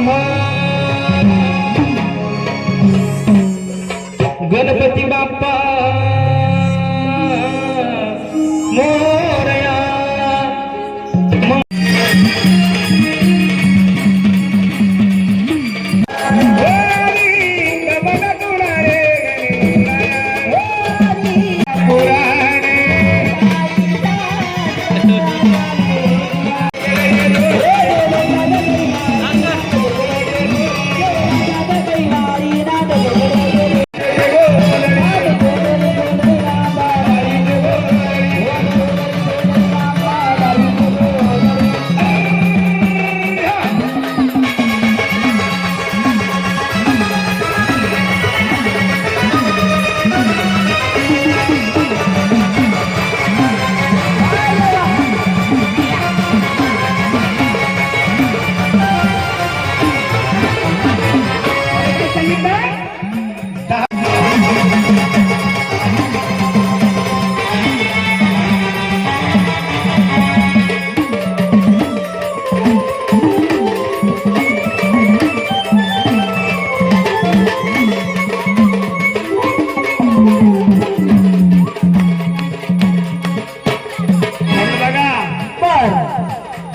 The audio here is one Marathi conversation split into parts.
रामा गणपती बाप्पा मोरया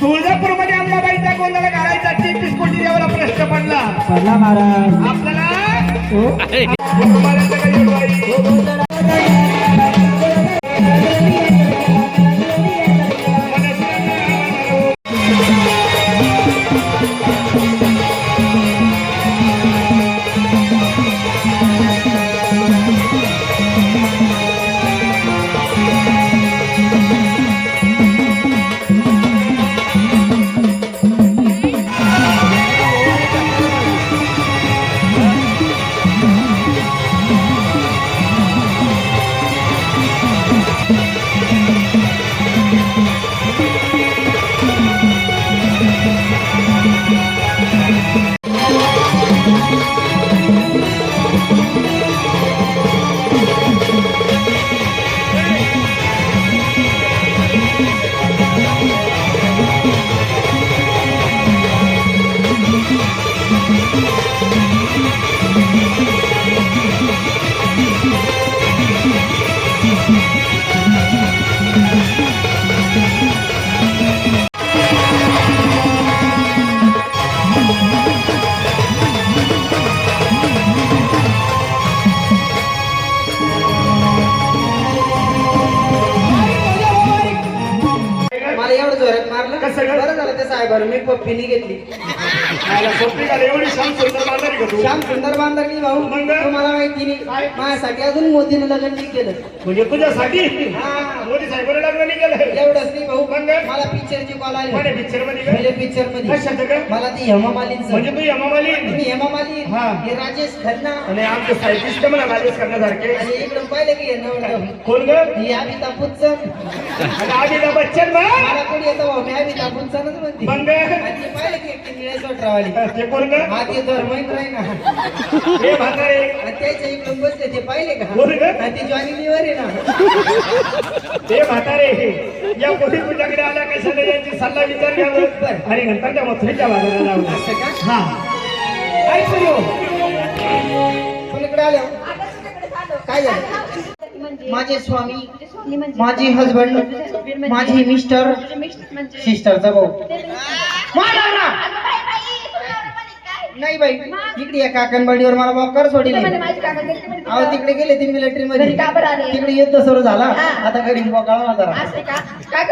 तुळजापूर मध्ये अंबाबाईचा गोंधळ घालायचा 33 कोटी देवाला प्रश्न पडला महाराज आपल्याला मी पप्पीनी घेतली श्याम सुंदर बांधणी भाऊ तुम्हाला माहिती नाही माझ्यासाठी अजून मोदीनं लग्न नाही केलं म्हणजे तुझ्यासाठी मोदी साहेबांनी लग्न नाही केलं एवढंच नाही भाऊ मला पिक्चरची कॉल आली पिक्चर मध्ये पिक्चर मध्ये मला ती हेमा मालिनी म्हणजे तू हेमा मालिनी मी हेमा मालिनी हे राजेश खन्ना आणि आमचे सायंटिस्ट म्हणा राजेश खन्नासारखे आणि इकडून पाहिलं की कोण ग ही अमिताभ बच्चन आणि अमिताभ बच्चन मला कोणी येतं भाऊ मी अमिताभ बच्चनच म्हणते आणि पाहिलं की एकटी निळ्या स्वेटरवाली ते कोण ग हा ते धर्मेंद्र आहे ना हे म्हातारे आणि त्याच्या इकडून बसले ते पाहिले का कोण ग आणि ते जॉनी लिव्हर आहे ना ते म्हातारे या कोणी तुझ्याकडे आल्या कशाला यांची सल्ला विचार घ्यावं आणि नंतर त्या मथुरीच्या बाजाराला लावलं असं का हा काय सुरू कोणीकडे आल्या काय झालं माझे स्वामी माझे हजबंड माझे मिस्टर सिस्टरचा भाऊ नाही बाई इकडे या काकणवाडीवर मला बॉकर सोडली अहो तिकडे गेले ते मिलिटरी मध्ये तिकडे युद्ध सुरू झाला आता घरी बोकाळा जरा काय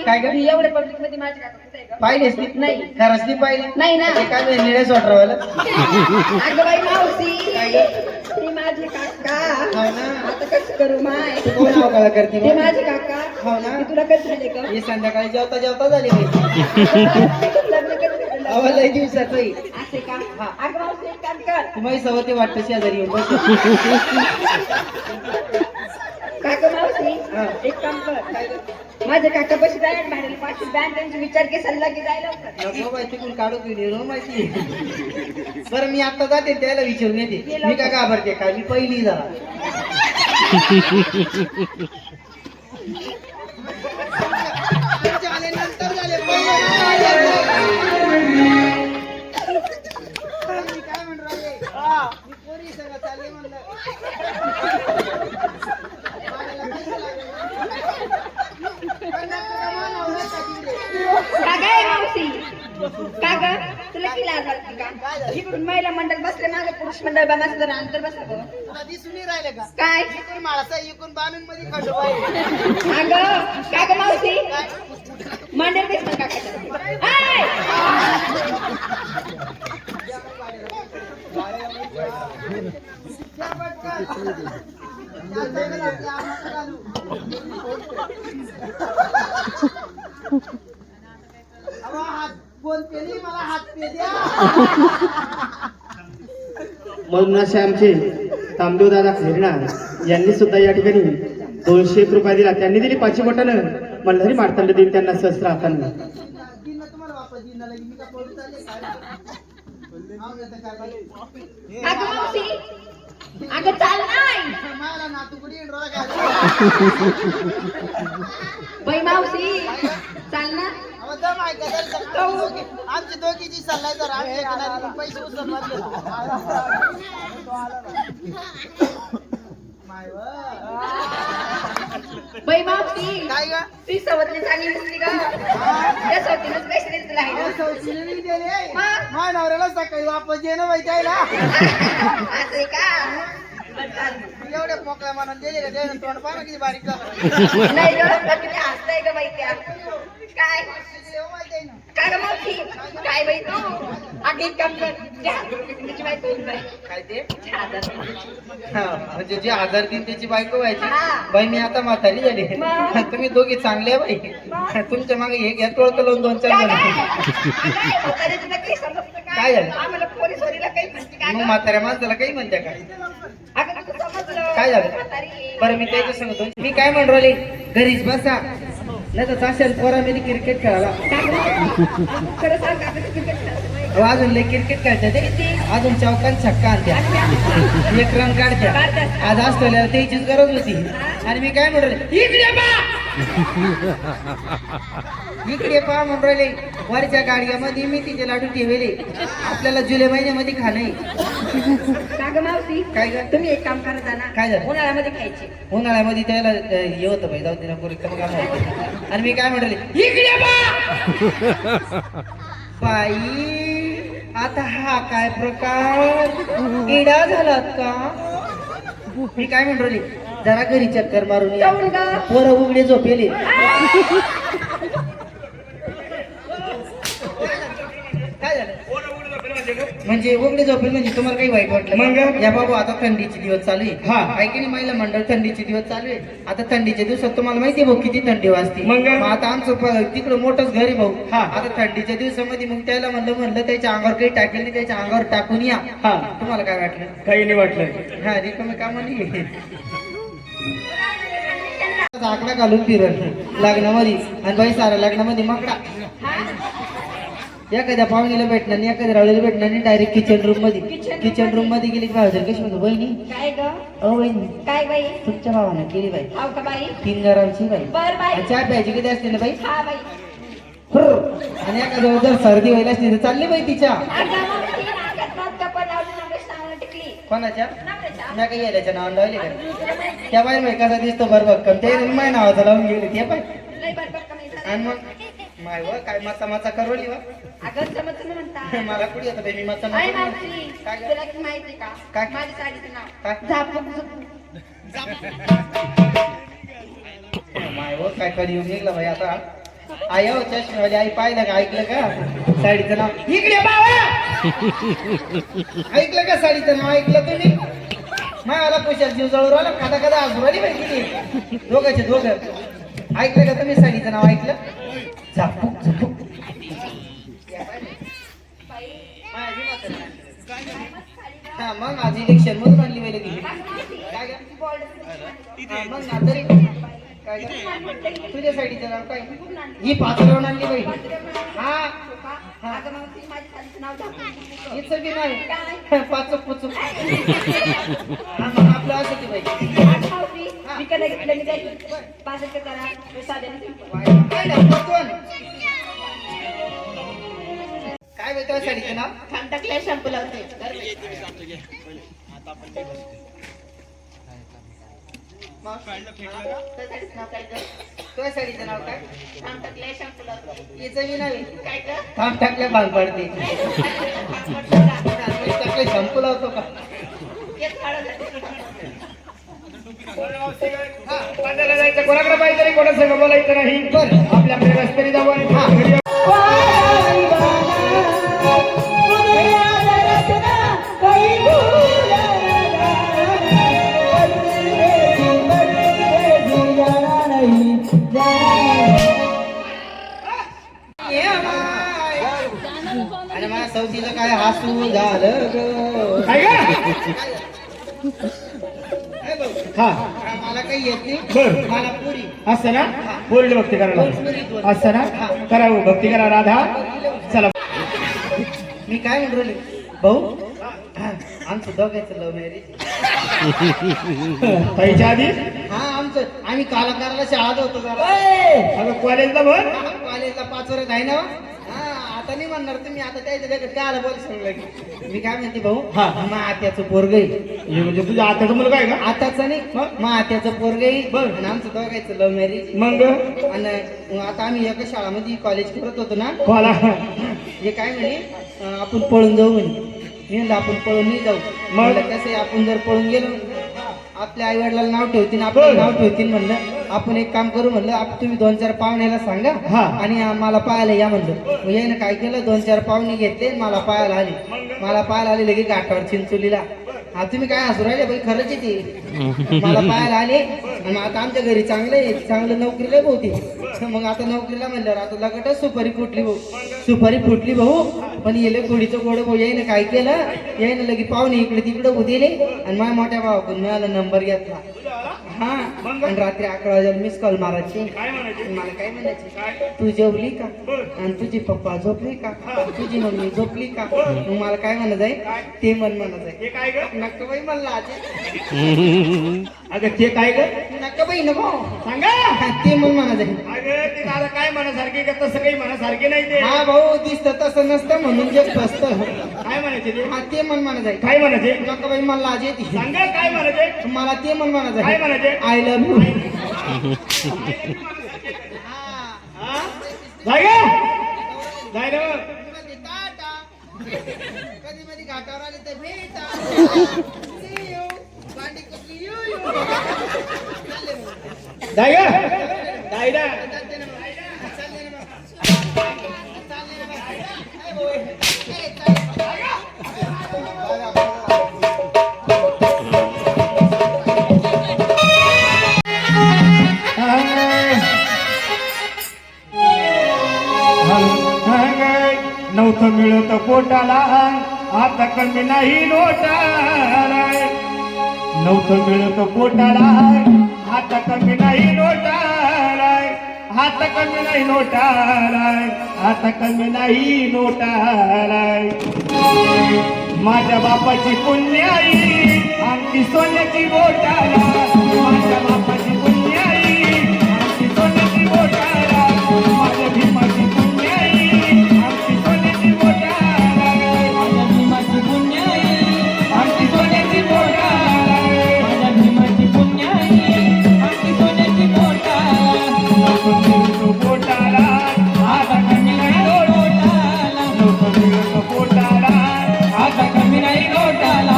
काय एवढे पब्लिक मध्ये माझी काका पाहिलेच नाही खरंच नाही पाहिले नाही ना काय निळ्या स्वेटरवाला अगं बाई मावशी ती माझी काका हो ना आता कसं करू माय कोण बोकाळा करते ते माझे काका हो ना तुला कसं दिले का हे संध्याकाळी जेवता जेवता झाली बाई लग्न कसं आम्हाला एक दिवसाचं असे का अगं मावशी एक काम कर तुम्हाला सवती वाटतं शेजारी येऊन बस काका मावशी एक काम कर माझे काका बशी जायला बाहेर पाठी बँक त्यांचे विचार के सल्ला की जायला नको बाई तिकडून काढू की रो माहिती बरं मी आता जाते त्याला विचारून येते मी काय घाबरते काय मी पहिली जरा का ग तुला किती लाज वाटते का इकडून महिला मंडळ बसले मागे पुरुष मंडळ बसलं जरा अंतर बसा गं. तुला दिसून नाही राहिले का काय इकडून माळसा इकडून बाणून मध्ये खंडोबा आहे. अगं का ग मावशी मंडळ दिसलं का काय? त्या पटकन. त्या जगाला त्या आम्हाला घालू. अहो, हात बोलते नाही, मला हात पे द्या. म्हणून असे आमचे तांबदेव दादा खैरणार यांनी सुद्धा या ठिकाणी 200 रुपये दिला. त्यांनी दिली 5 बोटानं, मल्हारी मारतांड देईन त्यांना सहस्र हातानं. दिन तुम्हाला वापस दिन लगी मी का पळून चालले काय? आव येतं काय बाई? अगं मावशी अगं चाल नाही मला नातूकडे इंड्रोला काय? बाई मावशी चाल ना अहो, दम आहे का? आमची दोघीची सल्ला जर आमच्या एकाला पैसे उचलून मारले. माय व. बाई मावशी काय ग? ती सवतली चांगली दिसली का त्या सवतीनंच पैसे दिले तुला आहे ना? सवतीने नाही दिले. मग? माझ्या नवऱ्याला सकाळी वापस दे ना बाई द्यायला. असं आहे का बरं, चालेल. एवढ्या मोकळ्या मनात दिले का त्यानं तोंड पाहा ना किती बारीक झालं. नाही ग किती हसताय ग बाई त्या काय माहिती आहे ना. काय ग मावशी काय बाई तू अगं एक काम कर त्याची बायको होऊन जाईल. काय ते? 6,000. हा, म्हणजे जे 1000 दिन त्याची बायको व्हायची. हा. बाई मी आता म्हातारी झाली. मग? तुम्ही दोघी चांगले आहे बाई. तुमच्या मागे हे घ्या टोळकं लावून 2-4 काय जण. काय? म्हाताऱ्याचं नक्की समजतं काय झालं? आम्हाला पोलीस वरीला काही म्हणते का मग ग? म्हाताऱ्या माणसाला काही म्हणते का? अगं तुझं समजलं. काय झालं? म्हातारी आहे. बरं मी त्याच्या सांगतो. मी काय म्हणून राहिले घरीच बसा नाही तर जाशाल पोरामध्ये क्रिकेट खेळायला. काय ग? खरं सांग का क्रिकेट खेळायचं नाही? अहो, अजून लय क्रिकेट खेळतात ते. अजून चौकान छक्का आणत्या, एक रन काढत्या. आज असलेल्या त्याचीच गरज होती. आणि मी काय म्हणून राहिले इकडे पहा म्हणून राहिले वरच्या गाडग्यामध्ये मी तिचे लाडू ठेवले. आपल्याला जुलै महिन्यामध्ये खाणे. का ग मावशी काय ग? तुम्ही एक काम करत जा ना काय झालं? उन्हाळ्यामध्ये खायचे उन्हाळ्यामध्ये त्याला हे होतं बाई जाऊ दे ना पोरी कमी काम होतं. आणि मी काय म्हणाले इकडे पहा बाई आता हा काय प्रकार इडा झालात का? मी काय म्हणून राहिले जरा घरी चक्कर मारून या. जाऊन ग. पोरं उघडे झोपेले. काय झालं म्हणजे उघडे झोपेल म्हणजे तुम्हाला काही वाईट वाटलं मग? या बाबू आता थंडीचे दिवस चालू आहे. हा. आहे की नाही महिला मंडळ थंडीचे दिवस चालू आहे. आता थंडीच्या दिवसात तुम्हाला माहिती आहे भाऊ किती थंडी वाजते. मग? आता आमचं तिकडं मोठंच घर आहे भाऊ. हा. आता थंडीच्या दिवसामध्ये मग त्याला म्हणलं त्याच्या अंगावर काही टाकेल नाही त्याच्या अंगावर टाकून या. हा. तुम्हाला काय वाटलं? काही नाही वाटलं. हा रिकामी कामं नाही. झाकणा घालून फिरल लग्नामध्ये आणि बाई सारा लग्नामध्ये मकडा एखाद्या पाहुणीला भेटणार नाही एखाद्या रावळीला भेटणार नाही डायरेक्ट किचन रूम मध्ये गेली की भावजर कशी म्हणतो बहिणी काय ग अहो बहिणी काय बाई तुमच्या भावानं केली बाई हाव का बाई 3 घरांची बाई बर बाई आणि चहा प्यायची किती असते ना बाई हा बाई हुर्र. आणि एखाद्या जर सर्दी व्हायला असली तर चालली बाई तिच्या अगं मावशी नाकात नाक कपड लावली नवऱ्याच्या नावानं टिकली कोणाच्या नवऱ्याच्या. मी काही यायच्या नावानं लावले का तुला माहिती त्या बाई कसा दिसतो बरोबर कम ते माझ्या नावाचा लावून गेले ते बाई लय बरबट कमी झालं. आणि मग माय व काय माचा करवली वा अगं समज तुम्ही म्हणता मला कुठे येतं बाई मी माचा आई नको. मावशी काय ग? तुला की माहिती का काय? माझ्या साडीचं नाव काय? झापूक माय व काय कधी येऊन निघलं बाई आता आई हो चष्मेवाली आई पाहिलं का ऐकलं का साडीचं नाव इकडे बाबा ऐकलं का साडीचं नाव ऐकलं तुम्ही मला पैशात जीव जळून राहिला कदा आजूबाजी बाई किती दोघं ऐकलं का तुम्ही साडीचं नाव ऐकलं झापूक हा मग आज इलेक्शन मधून आणली वेळे गेली काय ग? हा, मग ना तरी काय ग? तुझ्या साडीचं नाव काय ही पाचरावून आणली बाई हा अगं मावशी माझ्या साडीचं नाव झापूक हिचं बी नाही पाचक पुचक हा मग आपलं असं की बाई अगं मावशी विकत घेतलं मी जाईल 5 रुपये करा साध्याने काय लागतं कोण? काय बाई तुझ्या साडीचं नाव थांब टाकल्या शॅम्पू लावते साडीचं नाव काय गं? तुझ्या साडीचं नाव काय? हिचं बी नाव आहे. काय गं? थांब टाकल्या भांग पडते. टाकले शॅम्पू लावतो का? बाजाराला जायचं, कोणाकडे पाहिजे तरी कोणासंग बोलायचं नाही. बरं. आपल्या आपल्या रस्त्याने जाऊ आणि घरी येऊ. अरे मला सौतीचं काय हसू झालं ग. काय का? काय भाऊ? हा मला काही येत नाही. बर. मला पुरी असं ना बोलले भक्ती करायला असं ना करावं भक्ती करा राधा. चला मी काय म्हणतो रे भाऊ, आमचं दोघांचं लव्ह मॅरेज. ताईच्या आधी हा आमचं, आम्ही कलाकारला शाळात होतो जरा. अगं कॉलेजला म्हण. कॉलेजला 5 वर्ष आहे ना. हा आता नाही म्हणणार तुम्ही, आता त्याच्या जगात काय आला बोल सांगलं की. मी काय म्हणते भाऊ, हा. मग आत्याचं पोरग आहे. हे म्हणजे तुझ्या आत्याचा मुलगा आहे का? आताचं नाही मग आत्याचं पोरग आहे. बरं. आणि आमचं दोघांचं लव्ह मॅरेज. मग आणि आता आम्ही एका शाळामध्ये कॉलेज करत होतो ना. मला हे काय म्हणे, आपण पळून जाऊ म्हणे. मी म्हणलं आपण पळून नाही जाऊ. म्हणलं कसं आहे, आपण जर पळून गेलो आपल्या आई वडिलांना नाव ठेवतील, आपलं नाव ठेवतील. म्हणलं आपण एक काम करू, म्हणलं तुम्ही 2-4 पाहुण्याला सांगा हा. आणि मला पाहायला या म्हणलं. मग यानं काय केलं, 2-4 पाहुणे घेतले, मला पाहायला आले. मला पाहायला आले लगेच घाटावर चिंचोलीला. हा तुम्ही काय हसू राहिले बाई, खरंच आहे ते. मला पाहायला आले आणि मग आता आमच्या घरी चांगलं नोकरीला भाऊ. मग आता नोकरीला म्हणल्यावर आता लगटच सुपारी फुटली भाऊ. सुपारी फुटली भाऊ. पण येले गोडीचं गोड भाऊ. यायनं काय केलं, यायनं लगे पाहुणे इकडे तिकडे दिले आणि माझ्या मोठ्या भावाकडून मिळाला नंबर घेतला. हा आणि रात्री 11 वाजेला मिस कॉल मारायची. मला काय म्हणायचे, तू जेवली का, आणि तुझी पप्पा झोपली का, तुझी मम्मी झोपली का. मग मला काय म्हणत आहे, ते म्हणत आहे. हे काय ग? नक्क बाई म्हणला आजी. अगं ते काय ग? नक्क बाई नको सांगा. ते म्हणत आहे. अगं ते दादा काय म्हणासारखे का तसं काही म्हणासारखे नाही ते. हा भाऊ, दिसतं तसं नसतं म्हणून जे फसतं. काय म्हणायचे ते? हा ते म्हणत आहे. काय म्हणायचे? नक्क बाई म्हणला आजी. सांगा काय म्हणायचे? मला ते म्हणत काय आहे, म्हणायचे? I love you. जाय ग? जाय रे मग. कधी मध्ये घाटावर आले तर भेटा. See you. भांडी कुठली you, you. चालले मग. जाय ग? जाय ना. चालले ना मग. चालले ना मग. चालले ना मग. ए भाऊ, ए, चालले. नव्हतं मिळत पोटाला आता कमी नाही नोटाला. नव्हतं मिळत पोटाला आता कमी नाही नोटाला. आता कमी नाही नोटाला. आता कमी नाही नोटाला. माझ्या बापाची पुण्याई आमची सोन्याची बोटाला. माझ्या बापाची पुण्याई आमची सोन्याची बोटाला. माझ्या भीमाची पुण्याई आमची सोन्याची बोटाला. माझ्या भीमाची पुण्याई आमची सोन्याची बोटाला. माझ्या भीमाची पुण्याई आमची सोन्याची बोटाला. बोटाला आता कमी नाही नोटाला. बोटाला आता कमी नाही नोटाला.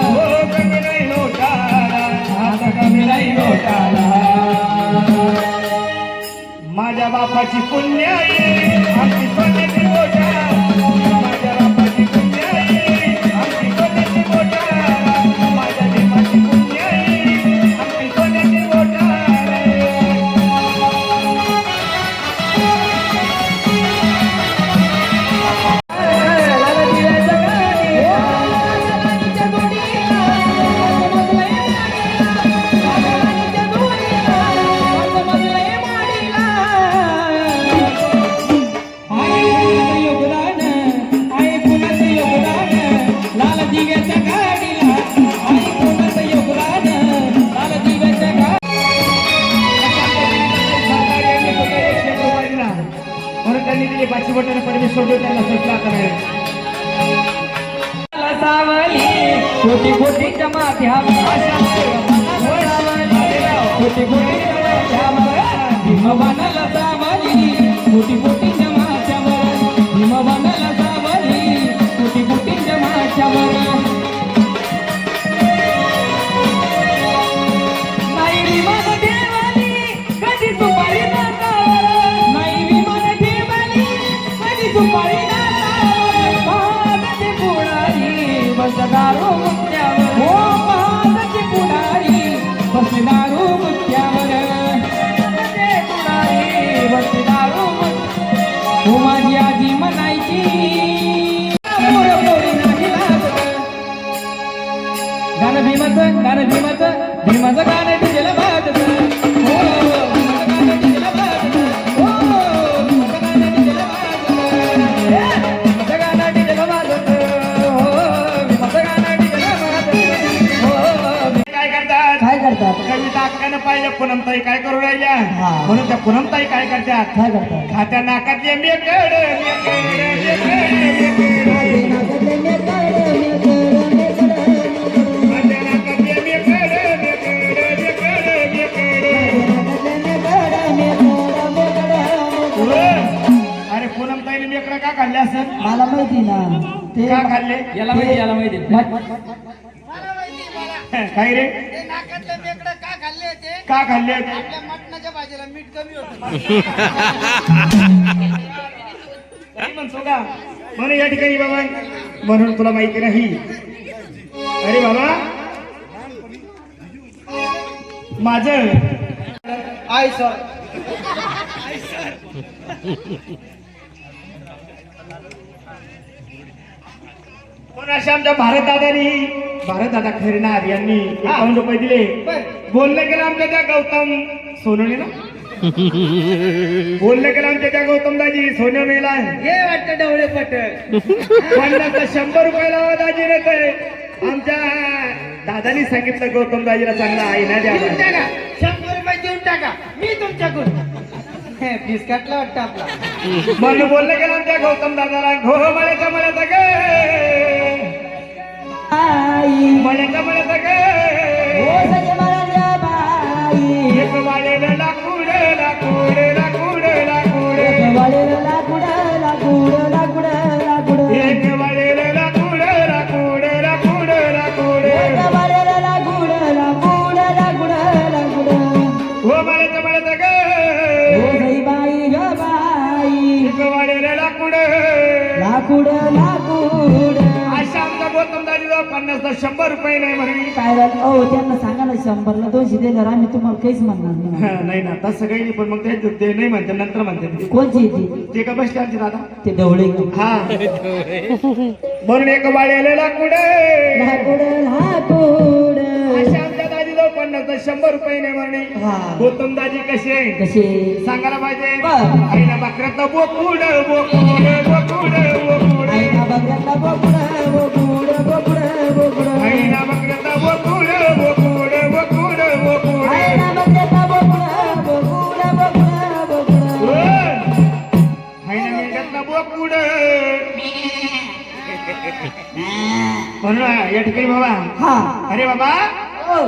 हो कमी नाही नोटाला. आता कमी नाही नोटाला. माझ्या बापाची पुण्याई आमची सोन्याची बोटाला. माझ्या बापाची पुण्याई आमची सोन्याची बोटाला. माझ्या भीमाची पुण्याई आमची सोन्याची बोटाला. म्हणून त्यांनी दिली 5 बोटाने परमेश्वर सोडून त्यांना सुटला करायला. सावली छोटी छोटी चमात्या कोटी कोटी जमाच्यावर भीमवानाला सावली कोटी कोटी जमाच्यावर भीमवानाला सावली कोटी कोटी जमाच्यावर नाही विमान ठेवली कधी सुपारी नातावर नाही विमान ठेवली कधी सुपारी नातावर पादाची पुढारी बसदारो मुक्त्यावर हो पादाची पुढारी बसदारो मुक्त्यावर पादाची पुढारी बसदारो हो माझी आजी म्हणायची गाणं भीमाचं भीमाचं गाणं डीजेला वाजत हो भीमाचं गाणं डीजेला वाजत हो भीमाचं गाणं डीजेला वाजत भीमाचं गाणं डीजेला वाजत हो भीमाचं गाणं डीजेला वाजत हो काय करतात कविता अक्कानं पाहिलं पूनमताई काय करू राहिल्या म्हणून त्या पूनमताई काय करतात खात्या नाकातले मेकड अरे पूनमताईने मेकडं का खाल्ले असं मला माहिती ना ते का खाल्ले याला माहिती काय रे नाकातले मेकडं का खाल्ले होते का खाल्ले आपल्या मटणाच्या भाजीला मीठ कमी होतं काय म्हणतो का म्हणून या ठिकाणी बाबा म्हणून तुला माहिती नाही अरे बाबा माझं आय सर पण अशा आमच्या भारतदादा खैरनार यांनी 51 रुपये दिले बोललं गेलं आमच्या त्या गौतम सोनवणे ना बोललं गेलं आमच्या त्या गौतम दाजी सोनवणेला हे वाटतं डवळे पट 100 रुपये लावा दाजी रे ते आमच्या दादानी सांगितलं गौतम दाजीला चांगला आहे ना देऊन द्या टाका 100 रुपये देऊन टाका मी तुमच्याकडून फीस काटला वाटतं आपला म्हणून बोललं गेलं आमच्या गौतम दादाला घो मळ्याचा गे मळ्याचा गे एक वाळेलं लाकूड लाकूड लाकूड लाकूड एक वाळेलं लाकूड लाकूड लाकूड हो मळ्याचा गे एक वाळेलं लाकूड अशा आमच्या गौतम दाजीजवळ 50 100 रुपये नाही म्हणून काय राहिलं ओ त्यांना सांगा ना 100ला 200 दिल्यावर आम्ही तुम्हाला काहीच म्हणणार नाही नाही ना तसं काही नाही पण मग ते नाही म्हणते नंतर म्हणते कोणची ती ते का बसले आमचे दादा ते ढवळे हा म्हणून एक वाळेलं लाकूड अशा आमच्या दाजीजवळ 50 100 रुपये नाही म्हणे गौतम दाजी कसे कसे सांगायला पाहिजे बरं. आईला बकऱ्याचा बोकुड बोकुड बोकुड बोकुड आईला बकऱ्याचा बोकुड आईला बकऱ्याचा बोकुड बोकुड बोकुड बोकुड आईला बकऱ्याचा बोकुड आईला मेंढ्याचा बोकुड म्हणून या ठिकाणी बाबा हा अरे बाबा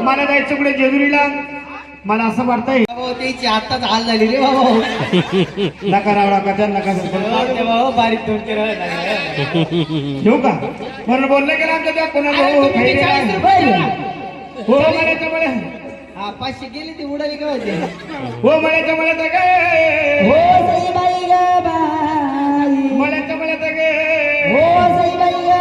मला जायचं कुठे जेजुरीला मला असं वाटतंय त्याची आताच हाल झाली रे बाबा नका रावडा कचा नका बाबा बारीक दोन घेऊ का म्हणून बोललं गेलं आमच्या त्या कोणाला हो म्हणायचं मला हा 500 गेली ती उडाली का होते हो म्हणायचं मला तर गे हो सई बाई ग बाई म्हणायचं मला तर गे हो सई बाई ग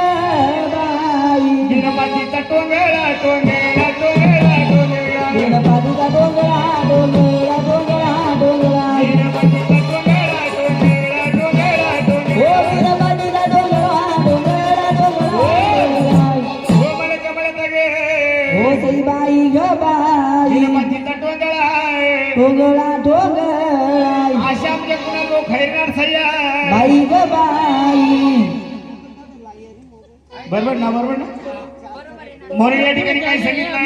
बाई दिनपातीचा टोंगळा टोंगळा टोंगळा टोंगळा दिनपातीचा डोंगरा दिनपातीचा टोंगळा टोंगळा टोंगळा टोंगळा हो दिनपातीचा डोंगरा हो म्हणायचं मला तर गे हो सई बाई ग बाई दिनपातीचा डोंगरा अशा आमच्या कुणा लोक खैरनार सह्या बाई ग बाई बरोबर ना म्हणून या ठिकाणी काय सांगितलं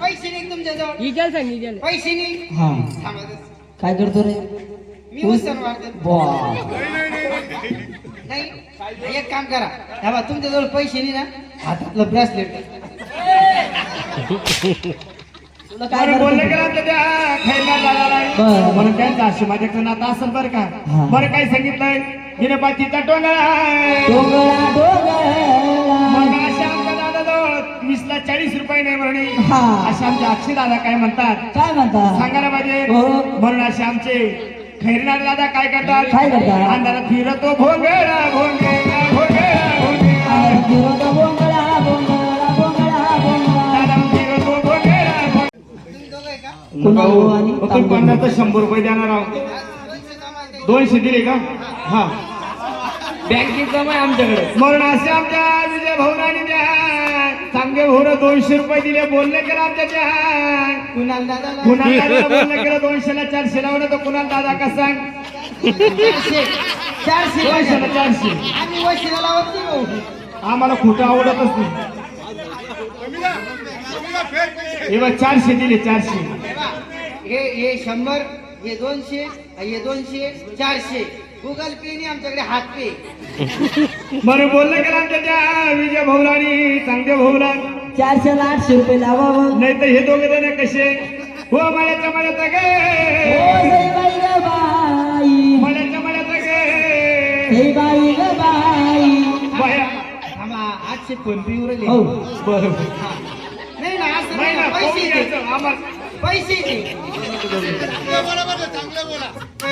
पैसे नाही तुमच्याजवळ पैसे नाही हा थांबा. काय करतो रे मी उचल वाटते बा नाही एक काम करा थांबा तुमच्याजवळ पैसे नाही ना हातातलं ब्रेसलेट तुला काय बरं बोलले करायचं? गेला तर त्या खैरनार दादाला बरं. म्हणून त्यांचं अशी माझ्याकडे नातं असेल बरं का हा. बरं काय सांगितलंय हिरपातीचा टोंगळा डोंगरा डोंगरा मग अशा आमच्या दादाजवळ 20ला 40 रुपये नाही म्हणे हा. अशा आमचे अक्षय दादा काय म्हणतात काय म्हणता सांगायला पाहिजे हो. म्हणून असे आमचे खैरनार दादा काय करतात काय करतात? अंधारात फिरतो भोंगळा भोंगळा भोंगळा भोंगळा बोंगळा बोंगळा बोंगळा बोंगळा दादा फिरतो भोंगळा कुणाल भाऊ आणि तुम्ही पन्नास 100 रुपये देणार आहोत 200 दिले का हा बँकेत जमा आहे आमच्याकडे. म्हणून असे आमच्या विजय भाऊरानी द्या चांगले भाऊ 200 रुपये दिले बोलले गेलं आमच्या त्या कुणाल दादाला कुणाल दादाला बोललं गेलं 200ला 400 लावलं तर कुणाल दादा का सांग 400 200ला 400 आम्ही वशिला लावत नाही भाऊ. आम्हाला खोटं आवडतच नाही हे बघ 400 दिले 400 हे 100 हे 200 हे 200 400 गुगल पे ने आमच्याकडे हात पे म्हणून बोललं गेलं आमच्या त्या विजय भाऊरानी चांगले भाऊला 400 ला 800 रुपये लावावं. नाही तर हे दोघे जण कसे हो मळ्याच्या मळ्यात गे बाई ग बाई मळ्याच्या मळ्यात गे हे बाई ग बाई बाया आम्हा 800 फोन पे उरले. हो बरोबर नाही ना असं नाही ना पैसे पाहून दे. घ्यायचं आम्हाला पैसे दे.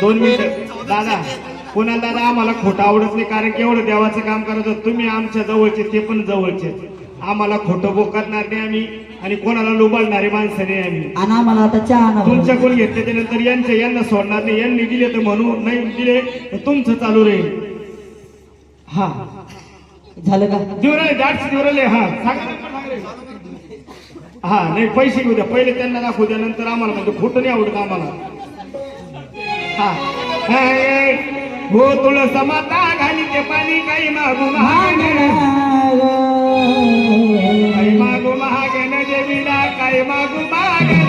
2 मिनिटं दादा कुणाल दादा आम्हाला खोटं आवडत नाही कारण की एवढं देवाचं काम करत तुम्ही आमच्या जवळचे ते पण जवळचे आम्हाला खोटं बोकरणार नाही आम्ही आणि कोणाला लुबाडणारे माणसं नाही आम्ही आणि आम्हाला आता चहा आणा भाऊ. तुमच्याकडून घेतले त्यानंतर यांना सोडणार नाही यांनी दिले तर म्हणून नाही दिले तर तुमचं चालू राहील हा झालं का दिवराले 800 दिवराले हा सांगा ना, सांगा रे. हा नाही पैसे घेऊ द्या पहिले त्यांना दाखवू द्या नंतर आम्हाला म्हणजे खोटं नाही आवडत आम्हाला हा हे, हो तुळस माता घाली ते पाणी काही मागू महागण काही मागू महागण देवीला काही मागू मागण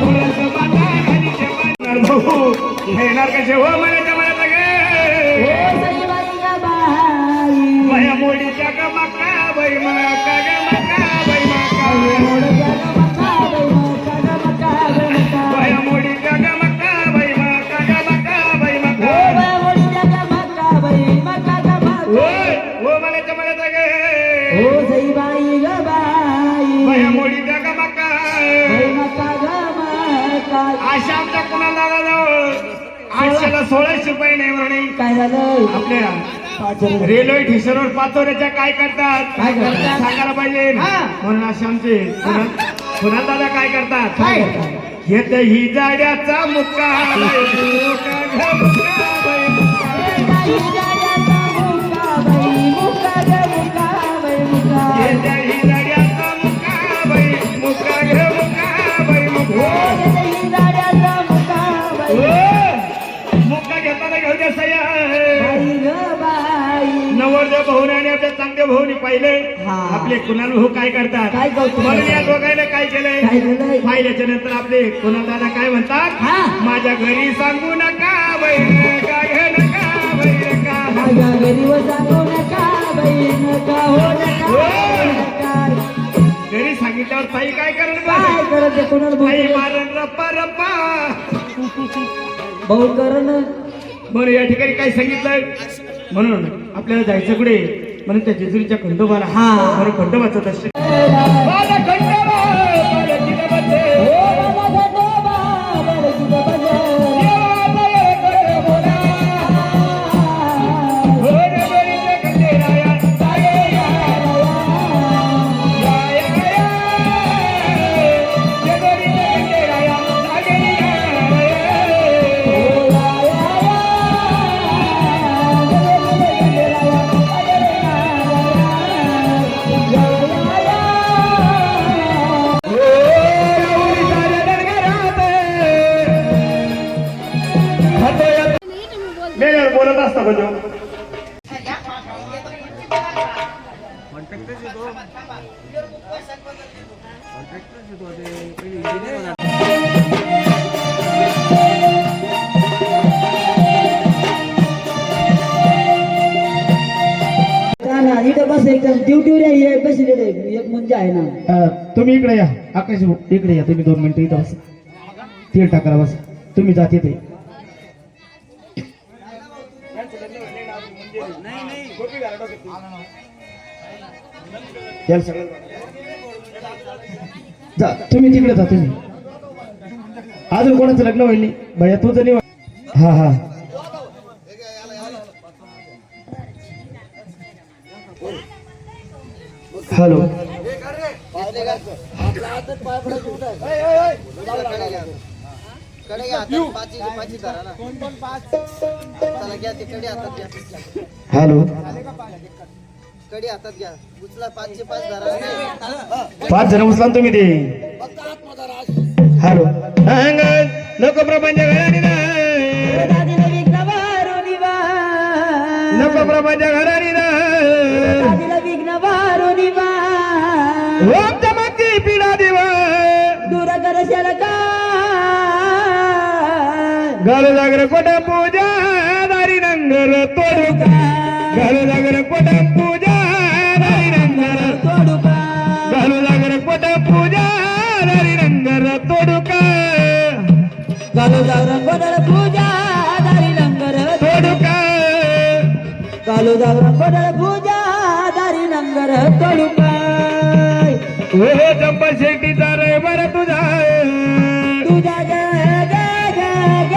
तुळस माता घाली ते पाणी भाऊ घेणार कसे हो म्हणायचं म्हणत माया मोडीच्या ग मका बाई मका ग मका बाई मका माया मोडीच्या ग मका बाई मका ग मका बाई मका होय हो म्हणायचं म्हणत माया मोडीच्या ग मका अशा आमच्या कुणाला 800ला 1600 रुपये नाही म्हणे काय झालं आपल्या रेल्वे स्टेशनवर पाचोऱ्याच्या काय करतात काय करतात? सांगायला पाहिजे हा. म्हणून असे आमचे कुणाल दादा काय करतात काय? घेत ही जाड्याचा मुक्का मुक्का घ मुक्का बाई मुक्का. घेत ही जाड्याचा मुक्का बाई मुक्का घ मुक्का बाई मुक्का. मुक्का घेताना घेऊ द्या सह्या नवरदेव भाऊने आणि आपल्या चांगल्या भाऊने पाहिले हा. आपले कुणाल भाऊ काय करतात काय कौतुक म्हणून या करतात? दोघांना काय काय केलंय केलंय? पाहिल्याच्या नंतर आपले कुणाल दादा काय म्हणतात हा. माझ्या घरी सांगू नका बहीण का घे नका बहीण का माझ्या घरी सांगू नका बाई नका हो नका घरी सांगितल्यावर ताई काय काय करणार करत ते कोणाला ताई बोलतो? मारण रप्पा रप्पा भाऊ करण म्हणून या ठिकाणी काय सांगितलंय म्हणून आपल्याला जायचं कुठे म्हणून त्या जेजुरीच्या खंडोबाला हा. म्हणून खंडोबाचं दर्शन बाला खंडोबा, बाला जिजाबाचे. मेल्यावर बोलत असता बजो इथं बस असं एकदम ड्युटीवर आहे बसलेले एक मुंजा आहे ना. तुम्ही इकडे या आकाश भाऊ, इकडे या तुम्ही 2 मिनिटं इथं बसा. तीळ टाकायला बस तुम्ही जाते ते जा तुम्ही तिकडे जा. तुम्ही अजून कोणाचं लग्न होईल नाही भैया तुझं नाही. हा हा हॅलो हॅलो 5 जण उचला ना तुम्ही ते. हॅलो नको प्रपंच घराणी ना नको प्रपंच घराणी ना ओम चमकी पिढा दिवा दूर कर शरका घर जागर कोट पूजा दारी नंगर तोडू घर जागर कोट पूजा दारी नंगर तोडू का घर जागर कोट पूजा दारी नंगर तोडू कालो जागरण कोडळ पूजा दारी लंगर तोडू कालो जागरण कोडळ पूजा दारी लंगर तोडू ओ चंपा शेट्टीचा रे बर तुझा तुझा ग ग ग ग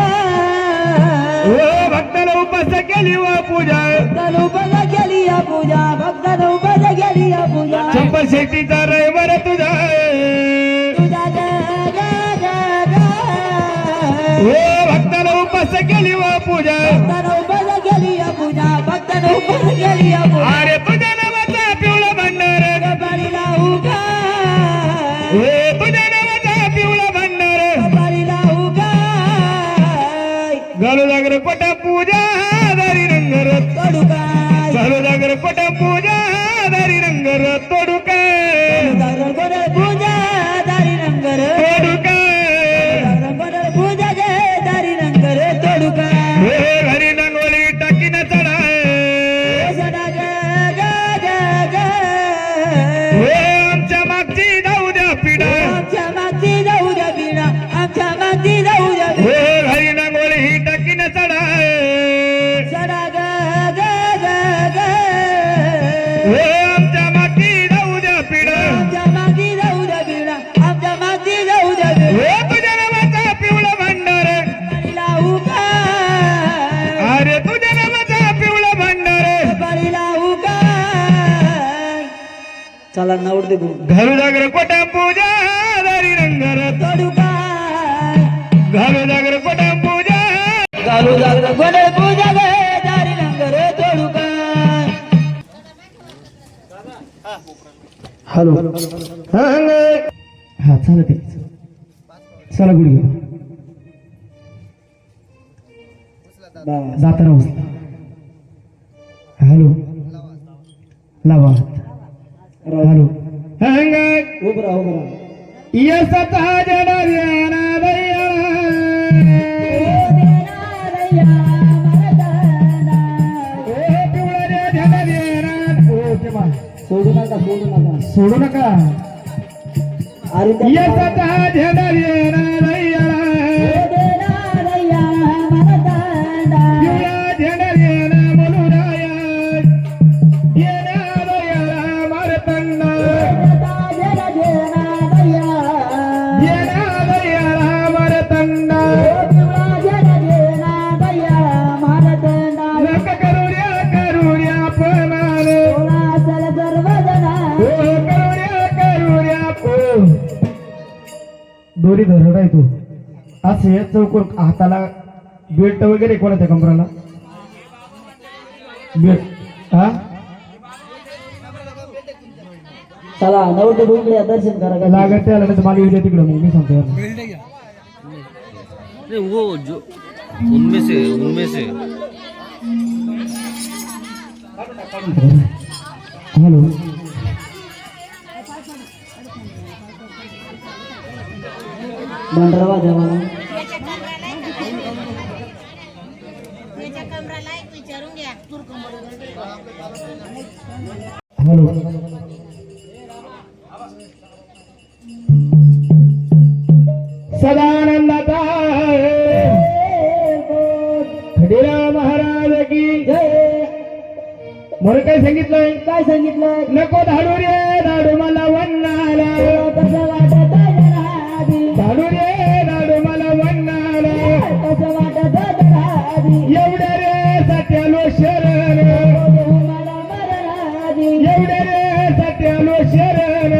ओ भक्ताला उपास केली व पूजा भक्तानं उपास केली या पूजा भक्तानं उपास केली या पूजा चंपा शेट्टीचा रे बर तुझा तुझा ग ग ग ग ओ भक्ताला उपास केली व पूजा भक्तानं उपास केली या पूजा भक्तानं उपास केली या पूजा अरे तुझ्या नावाचा पिवळा भंडार कपाळी लावू का ए तुझ्या नावाचा पिवळा भंडार कपाळी लावू का घालू जागर कोट पूजा दारी नंगर तोडू काय घालू जागर कोट पूजा दारी नंगर तोडू जागरण कोडळ पूजा दारी लंगर तोडू जागरण कोडळ पूजा गे दारी लंगर तोडू का घरी नांगोली टाकीन चढा सदा ग ग ग ग आमच्या मागची जाऊ द्या पिढा आमच्या मागची जाऊ द्या बिना आमच्या मागची जाऊ द्या बिना घरी नांगोली ही टाकीन चढा सदा ग ग ग ग आमच्या मागची जाऊ द्या पिढा आमच्या मागची जाऊ द्या बिना आमच्या मागची जाऊ द्या बिना तुझ्या नावाचा पिवळा भंडार कपाळी लावू का अरे तुझ्या नावाचा पिवळा भंडार कपाळी लावू का चला नवड दे घालू जागर कोटा पूजा दारी रंगर तोडू काय घालू जागर कोटा पूजा घालू जागरण कोडळ पूजा गे दारी लंगर तोडू काय हॅलो हा चालत आहे. चला गुडी घेऊ जाताना उचला. हॅलो लावा हॅलो उभं राहा यसत जडव्याना दया सोडू नका सोडू नका सोडू नका अरे यसत जडव्याना दया दोरी धरत आहे तू असे चौकोर हाताला बेल्ट वगैरे कोणाच्या कमराला बेल्ट हा चला नवटे डोंगरे दर्शन करा लागत त्याला नाही तर मला येऊ द्या तिकडं मग मी सांगतो यार. नहीं वो जो उनमें से हॅलो भांडरावा जवाना त्याच्या कमराला एक विचारून घ्या हॅलो सदानंदाचा खंडेराव महाराज की जय. म्हणून काय सांगितलंय? काय सांगितलं? नको धाडू रे धाडू मला वन्नाला, कसं वाटत आधी, धाडू रे धाडू मला वन्नाला, कसं वाटत आधी, एवढे रे सत्यालो शरण, मला मरण आधी, एवढे रे सत्यालो शरण,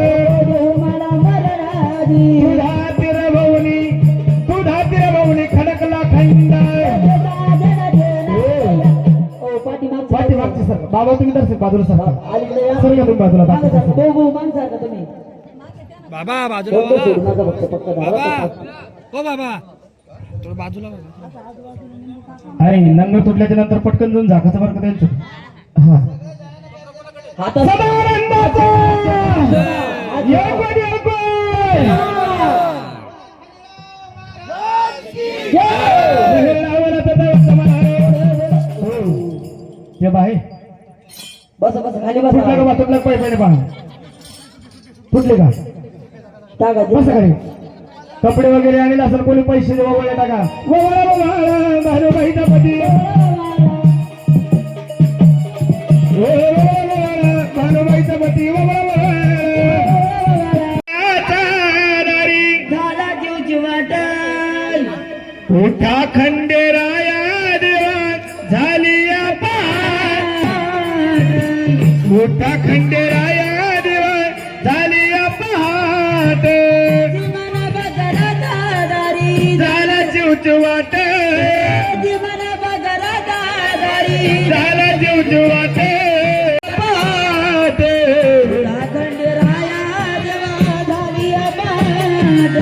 मला मरण आधी. तुझा तिरभवनी खडकला खंड. पाठीमागची सर बाबा तुम्ही दर्शक बाजूला सर सर तुम्ही बाजूला तुम्ही बाबा बाजूला बाबा हो बाबा थोडं बाजूला अरे लंग तुटल्याच्या नंतर पटकन जाऊन झाकाचं बरं का त्यांचं. हा सदानंदाचा येगोड येगोड. हे बाई बस बस खाली तुटलं का बा तुटलं पैसे पहा तुटले का टाका बस खाली कपडे वगैरे आणले असेल कोणी पैसे देवा वगैरे टाका. भानुबाईचा पती भानुबाईचा पती झाला जीवची वाटण उठा खंडेराया देवा झाली मोठा खंडेराया देवा झाली पहाट जीवन बदलदारी झाला जीवच वाट जीवन बदलदारी झाला जीवच वाट पहाट खंडेराया देवा झाली पहाट.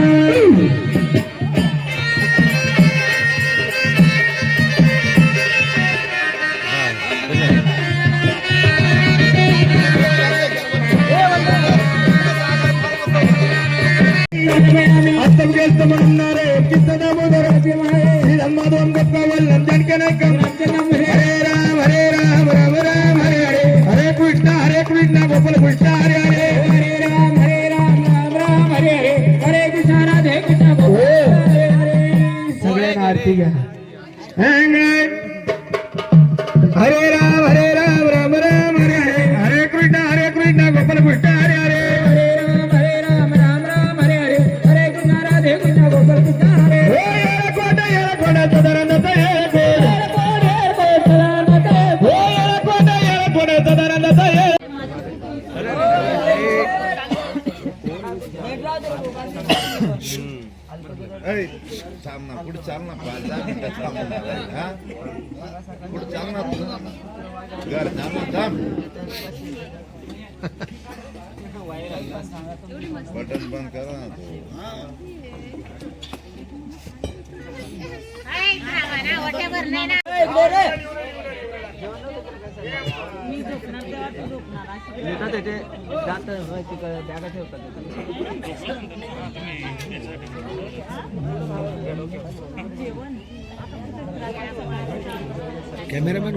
अस्तम गेस्त म्हणणारे किस्त दामोदराची माये श्रीधम्मा दोन गप्पा वल्लम जनकनकम हरे राम राम राम हरे हरे हरे कृष्ण गोपाल कृष्ण हरे हरे हरे राम राम राम हरे हरे हरे कृष्ण राधे कृष्ण गोपाल हरे हरे. सगळ्यांना आरती घ्या. हरे राम राम राम हरे हरे हरे कृष्ण गोपाल कृष्ण हरे हरे हरे राम राम हरे हरे हरे कृष्ण राधे कृष्ण गोपाल कृष्ण हरे हरे. कोटा सदानंदाचा कोटा सदानंदाचा चालना पुढे चालना पुढे चालना तू घर थांब बटन बंद करा ना कॅमेरामॅन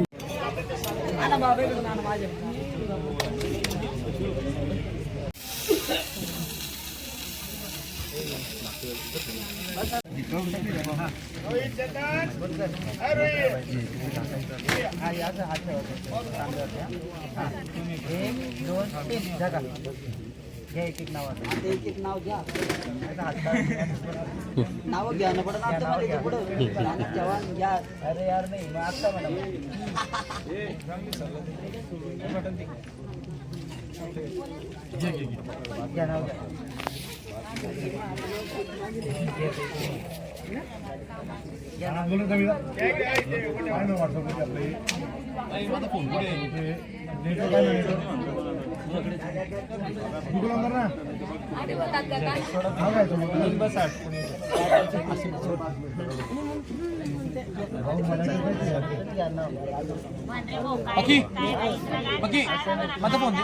एक एक नाव घ्या नाव घ्या ना पुढे जवान घ्या. अरे यार नाही मग आता घ्या नाव घ्या. माझा फोन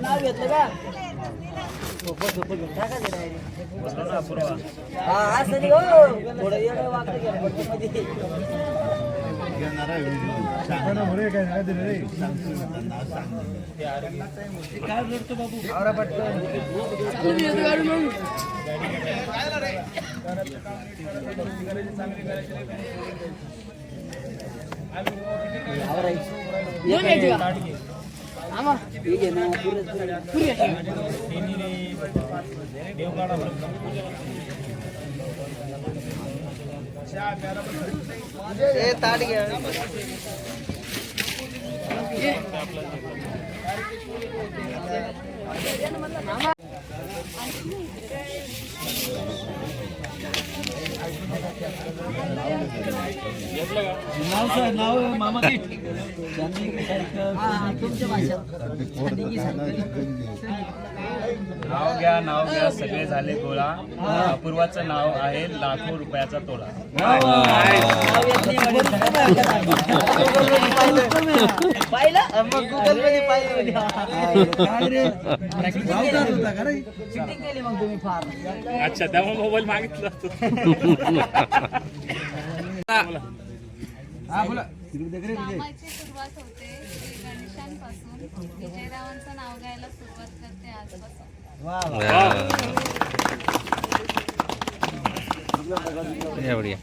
नाव घेतलं का हा असं नाही हो थोडं वेगळं वागतं घ्या मध्ये घेणार आहे व्हिडिओ. सांग. सांगतो मी त्यांना, सांग. काय रडतो बाबू आवरा पटकन ताट घ्या नाव मामा तुमच्या भाषेत नाव घ्या सगळे झाले गोळा. अपूर्वाचं नाव आहे लाखो रुपयाचा तोळा. पाहिलं मग गुगल मध्ये पाहिलं केली मग तुम्ही फार अच्छा तेव्हा मोबाईल मागितला कामाची सुरुवात होते श्री गणेशांपासून. विजयरावांचं नाव घ्यायला सुरुवात करते आजपासून. बढ़िया.